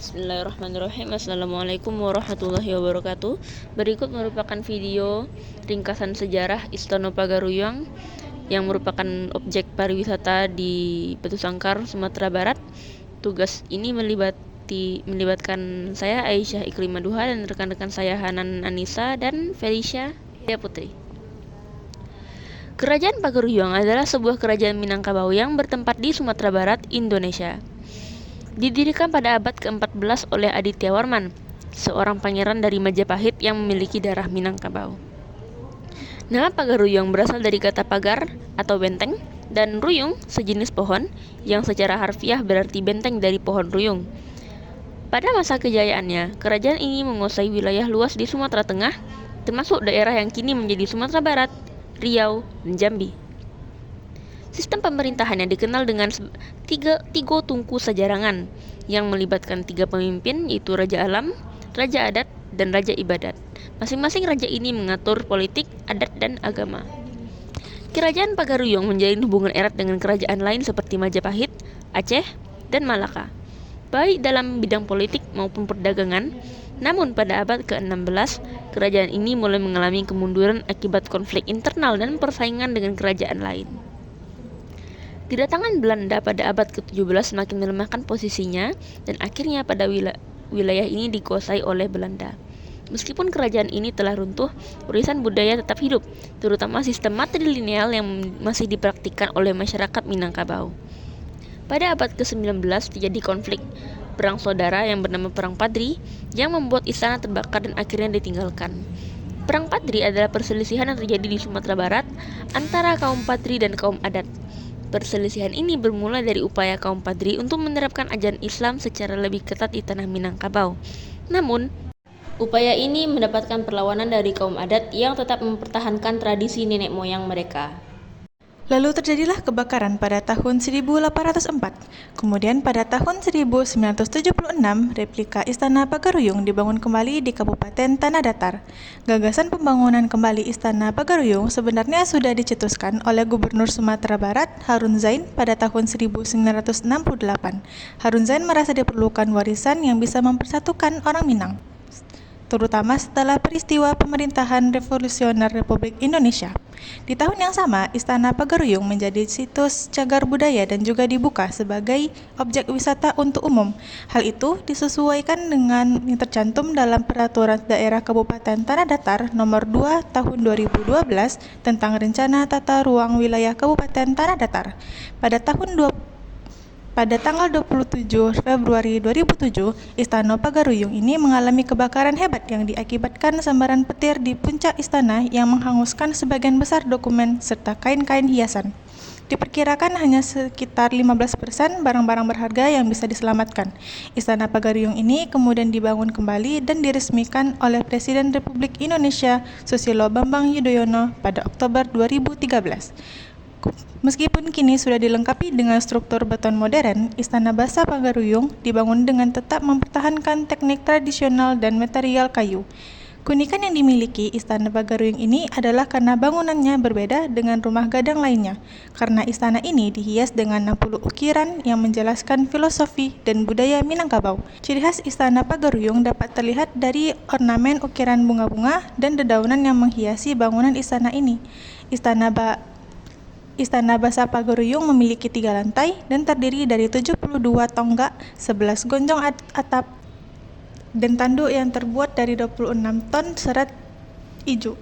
Bismillahirrahmanirrahim. Assalamualaikum warahmatullahi wabarakatuh. Berikut merupakan video ringkasan sejarah Istana Pagaruyung yang merupakan objek pariwisata di Batu Sangkar, Sumatera Barat. Tugas ini melibatkan saya Aisyah Ikrimah Duha dan rekan-rekan saya Hanan Anissa dan Felicia Dia Putri. Kerajaan Pagaruyung adalah sebuah kerajaan Minangkabau yang bertempat di Sumatera Barat, Indonesia. Didirikan pada abad ke-14 oleh Aditya Warman, seorang pangeran dari Majapahit yang memiliki darah Minangkabau. Nama Pagaruyung berasal dari kata pagar atau benteng dan ruyung sejenis pohon yang secara harfiah berarti benteng dari pohon ruyung. Pada masa kejayaannya, kerajaan ini menguasai wilayah luas di Sumatera Tengah, termasuk daerah yang kini menjadi Sumatera Barat, Riau, dan Jambi. Sistem pemerintahannya dikenal dengan tiga tungku sajarangan yang melibatkan tiga pemimpin, yaitu Raja Alam, Raja Adat, dan Raja Ibadat. Masing-masing raja ini mengatur politik, adat, dan agama. Kerajaan Pagaruyung menjalin hubungan erat dengan kerajaan lain seperti Majapahit, Aceh, dan Malaka, baik dalam bidang politik maupun perdagangan. Namun pada abad ke-16, kerajaan ini mulai mengalami kemunduran akibat konflik internal dan persaingan dengan kerajaan lain. Kedatangan Belanda pada abad ke-17 semakin melemahkan posisinya dan akhirnya pada wilayah ini dikuasai oleh Belanda. Meskipun kerajaan ini telah runtuh, warisan budaya tetap hidup, terutama sistem matrilineal yang masih dipraktikkan oleh masyarakat Minangkabau. Pada abad ke-19 terjadi konflik perang saudara yang bernama Perang Padri yang membuat istana terbakar dan akhirnya ditinggalkan. Perang Padri adalah perselisihan yang terjadi di Sumatera Barat antara kaum Padri dan kaum Adat. Perselisihan ini bermula dari upaya kaum Padri untuk menerapkan ajaran Islam secara lebih ketat di tanah Minangkabau. Namun, upaya ini mendapatkan perlawanan dari kaum Adat yang tetap mempertahankan tradisi nenek moyang mereka. Lalu terjadilah kebakaran pada tahun 1804. Kemudian pada tahun 1976, replika Istana Pagaruyung dibangun kembali di Kabupaten Tanah Datar. Gagasan pembangunan kembali Istana Pagaruyung sebenarnya sudah dicetuskan oleh Gubernur Sumatera Barat, Harun Zain, pada tahun 1968. Harun Zain merasa diperlukan warisan yang bisa mempersatukan orang Minang, terutama setelah peristiwa pemerintahan revolusioner Republik Indonesia. Di tahun yang sama, Istana Pagaruyung menjadi situs cagar budaya dan juga dibuka sebagai objek wisata untuk umum. Hal itu disesuaikan dengan yang tercantum dalam Peraturan Daerah Kabupaten Tanah Datar Nomor 2 Tahun 2012 tentang Rencana Tata Ruang Wilayah Kabupaten Tanah Datar. Pada tanggal 27 Februari 2007, Istana Pagaruyung ini mengalami kebakaran hebat yang diakibatkan sambaran petir di puncak istana yang menghanguskan sebagian besar dokumen serta kain-kain hiasan. Diperkirakan hanya sekitar 15% barang-barang berharga yang bisa diselamatkan. Istana Pagaruyung ini kemudian dibangun kembali dan diresmikan oleh Presiden Republik Indonesia Susilo Bambang Yudhoyono pada Oktober 2013. Meskipun kini sudah dilengkapi dengan struktur beton modern, Istana Basa Pagaruyung dibangun dengan tetap mempertahankan teknik tradisional dan material kayu. Keunikan yang dimiliki Istana Pagaruyung ini adalah karena bangunannya berbeda dengan rumah gadang lainnya, karena istana ini dihias dengan 60 ukiran yang menjelaskan filosofi dan budaya Minangkabau. Ciri khas Istana Pagaruyung dapat terlihat dari ornamen ukiran bunga-bunga dan dedaunan yang menghiasi bangunan istana ini. Istana Basa Pagaruyung memiliki 3 lantai dan terdiri dari 72 tonggak, 11 gonjong atap, dan tanduk yang terbuat dari 26 ton serat ijo.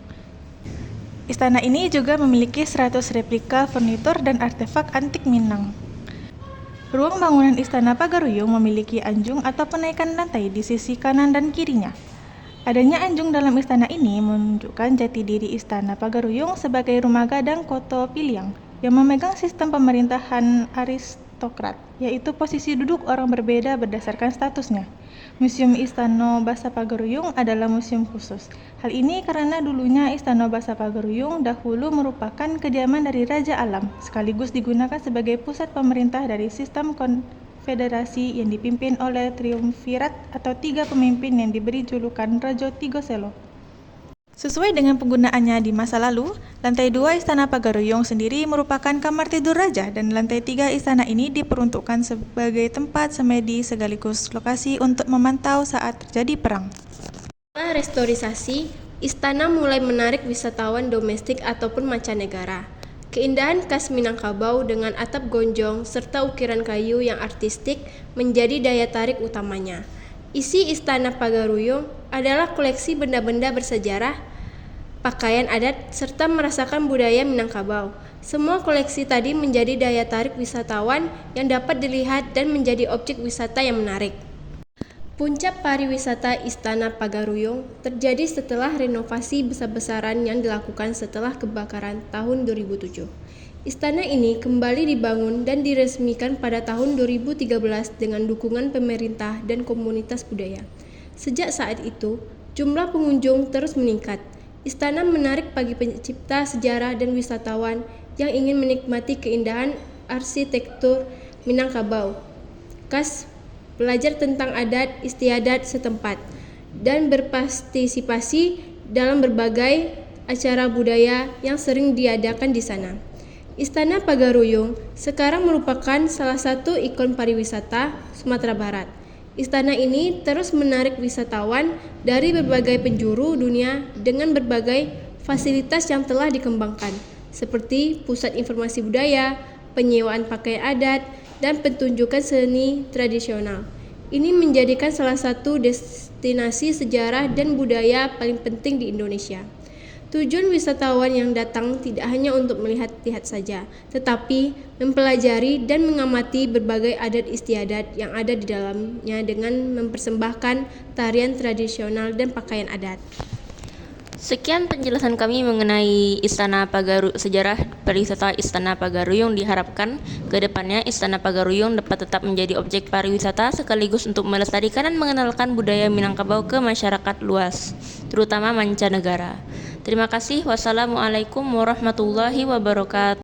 Istana ini juga memiliki 100 replika furnitur dan artefak antik Minang. Ruang bangunan Istana Pagaruyung memiliki anjung atau penaikan lantai di sisi kanan dan kirinya. Adanya anjung dalam istana ini menunjukkan jati diri Istana Pagaruyung sebagai rumah gadang Koto Piliang yang memegang sistem pemerintahan aristokrat, yaitu posisi duduk orang berbeda berdasarkan statusnya. Museum Istana Basa Pagaruyung adalah museum khusus. Hal ini karena dulunya Istana Basa Pagaruyung dahulu merupakan kediaman dari Raja Alam, sekaligus digunakan sebagai pusat pemerintah dari sistem konfederasi yang dipimpin oleh triumvirat atau 3 pemimpin yang diberi julukan Raja Tiga Selo. Sesuai dengan penggunaannya di masa lalu, lantai 2 Istana Pagaruyung sendiri merupakan kamar tidur raja dan lantai 3 istana ini diperuntukkan sebagai tempat semedi sekaligus lokasi untuk memantau saat terjadi perang. Setelah restorisasi, istana mulai menarik wisatawan domestik ataupun mancanegara. Keindahan khas Minangkabau dengan atap gonjong serta ukiran kayu yang artistik menjadi daya tarik utamanya. Isi Istana Pagaruyung adalah koleksi benda-benda bersejarah, pakaian adat, serta merasakan budaya Minangkabau. Semua koleksi tadi menjadi daya tarik wisatawan yang dapat dilihat dan menjadi objek wisata yang menarik. Puncak pariwisata Istana Pagaruyung terjadi setelah renovasi besar-besaran yang dilakukan setelah kebakaran tahun 2007. Istana ini kembali dibangun dan diresmikan pada tahun 2013 dengan dukungan pemerintah dan komunitas budaya. Sejak saat itu, jumlah pengunjung terus meningkat. Istana menarik bagi pencipta sejarah dan wisatawan yang ingin menikmati keindahan arsitektur Minangkabau, khas belajar tentang adat istiadat setempat, dan berpartisipasi dalam berbagai acara budaya yang sering diadakan di sana. Istana Pagaruyung sekarang merupakan salah satu ikon pariwisata Sumatera Barat. Istana ini terus menarik wisatawan dari berbagai penjuru dunia dengan berbagai fasilitas yang telah dikembangkan, seperti pusat informasi budaya, penyewaan pakaian adat, dan pertunjukan seni tradisional. Ini menjadikan salah satu destinasi sejarah dan budaya paling penting di Indonesia. Tujuan wisatawan yang datang tidak hanya untuk melihat-lihat saja, tetapi mempelajari dan mengamati berbagai adat istiadat yang ada di dalamnya dengan mempersembahkan tarian tradisional dan pakaian adat. Sekian penjelasan kami mengenai sejarah pariwisata Istana Pagaruyung. Diharapkan ke depannya Istana Pagaruyung dapat tetap menjadi objek pariwisata sekaligus untuk melestarikan dan mengenalkan budaya Minangkabau ke masyarakat luas, terutama mancanegara. Terima kasih. Wassalamualaikum warahmatullahi wabarakatuh.